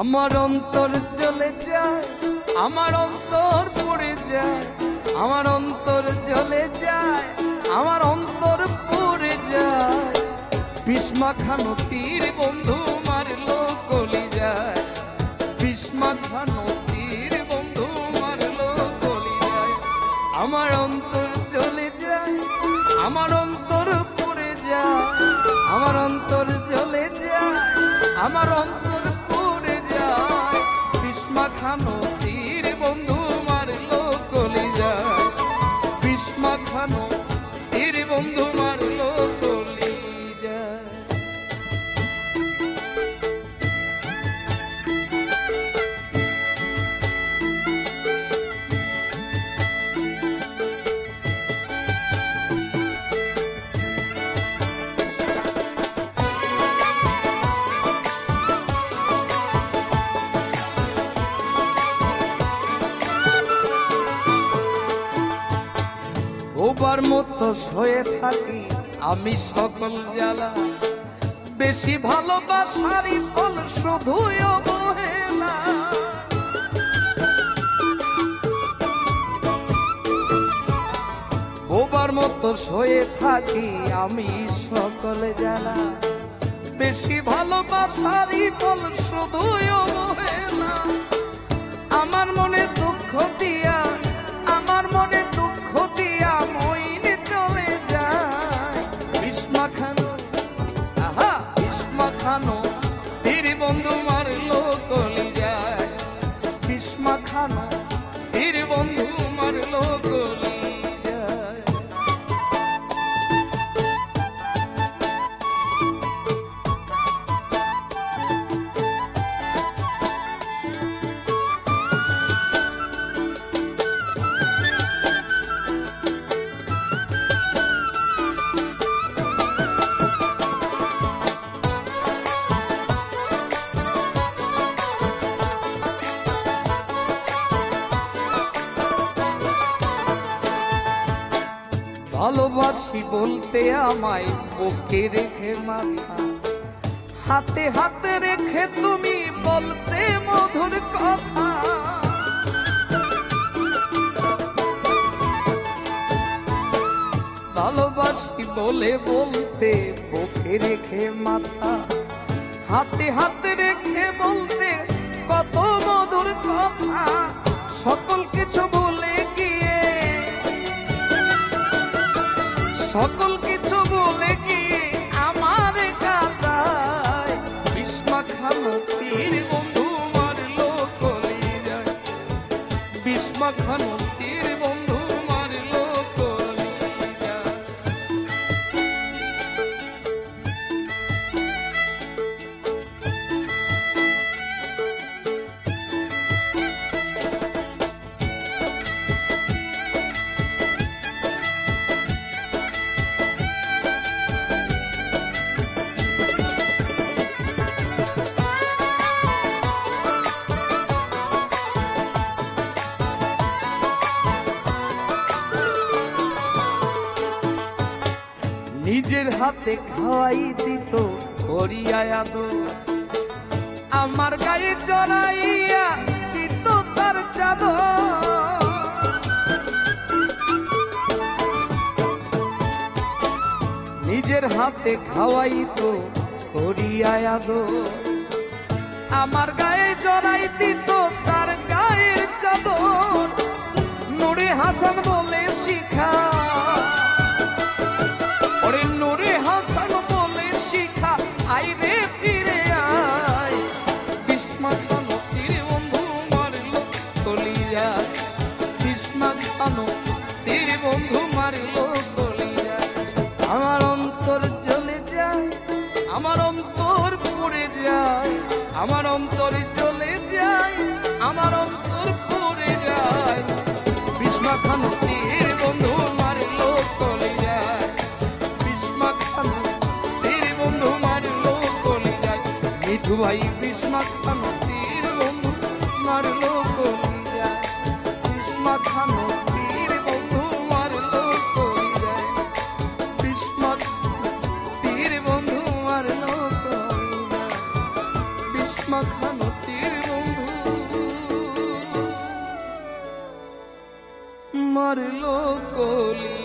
আমার অন্তর চলে যায়, আমার অন্তর পড়ে যায়, আমার অন্তর চলে যায়, আমার অন্তর পড়ে যায়। বিস্মাখানো তীর বন্ধু মারলো কলি যায়, বিস্মাখানো তীর বন্ধু মারলো কলি যায়। আমার অন্তর চলে যায়, আমার অন্তর পড়ে যায়, আমার অন্তর চলে যায়, আমার অন্তর পড়ে যায়। বিস্মাখানো তীর বন্ধু মারলো কলি যায়, বিস্মাখানো তীর বন্ধু মারলো কলি যায়। ওবার মতো সয়ে থাকি আমি সকল জ্বালা, বেশি ভালোবাসারই ফল শুধুই অবহেলা। ওবার মতো সয়ে থাকি আমি সকল জ্বালা, বেশি ভালোবাসারই ফল শুধুই অবহেলা। আমার মনে দুঃখ দিয়া, আমার মনে দুঃখ দিয়া মইনে চলে যায়। বিস্মাখানো, আহা বিস্মাখানো তীর বন্ধু মারলো কলি যায়, বিস্মাখানো তীর বন্ধু মারলো কলি যায়। ভালোবাসি বলতে আমায় বুকে রেখে মাথা, হাতে হাতে রেখে তুমি বলতে মধুর কথা। ভালোবাসি বলে বলতে বুকে রেখে মাথা, হাতে হাতে রেখে বলতে কত মধুর কথা। সকল কিছু বলে গিয়ে, সকল কিছু বলে গিয়ে আমার কাদায়। বিস্মাখানো তীর বন্ধু মারলো কলি যায়, বিস্মাখানো তীর বন্ধু মারলো কলি যায়। নিজের হাতে খাওয়াই দিত করিয়া আদর, আমার গায়ে জড়াইয়া দিত তার চাদর। নিজের হাতে খাওয়াই তো করিয়া আদর, আমার গায়ে জড়াই দিত তার গায়ের চাদর। নুরে হাসান বলে শিখা, ওরে নুরে হাসান বলে শিখা, আইরে ফিরে আয়। বিস্মাখানো তীর বন্ধু মারলো কলি যায়, বিস্মাখানো তীর বন্ধু মারলো কলি যায়। আমার অন্তর চলে যায়, আমার অন্তর পড়ে যায়, আমার অন্তর চলে যায়, আমার অন্তর পড়ে যায়। বিস্মাখানো তীর বন্ধু মারলো কলি যায়, বিস্মাখানো তীর বন্ধু মারলো কলি যায়। মিঠু ভাই বিস্মাখানো তীর বন্ধু মারলো কলি যায়, বিস্মাখানো তীর বন্ধু মারলো কলি যায়, বিস্মাখানো তীর বন্ধু মারলো কলি যায়, বিস্মাখানো তীর মারলো কলি।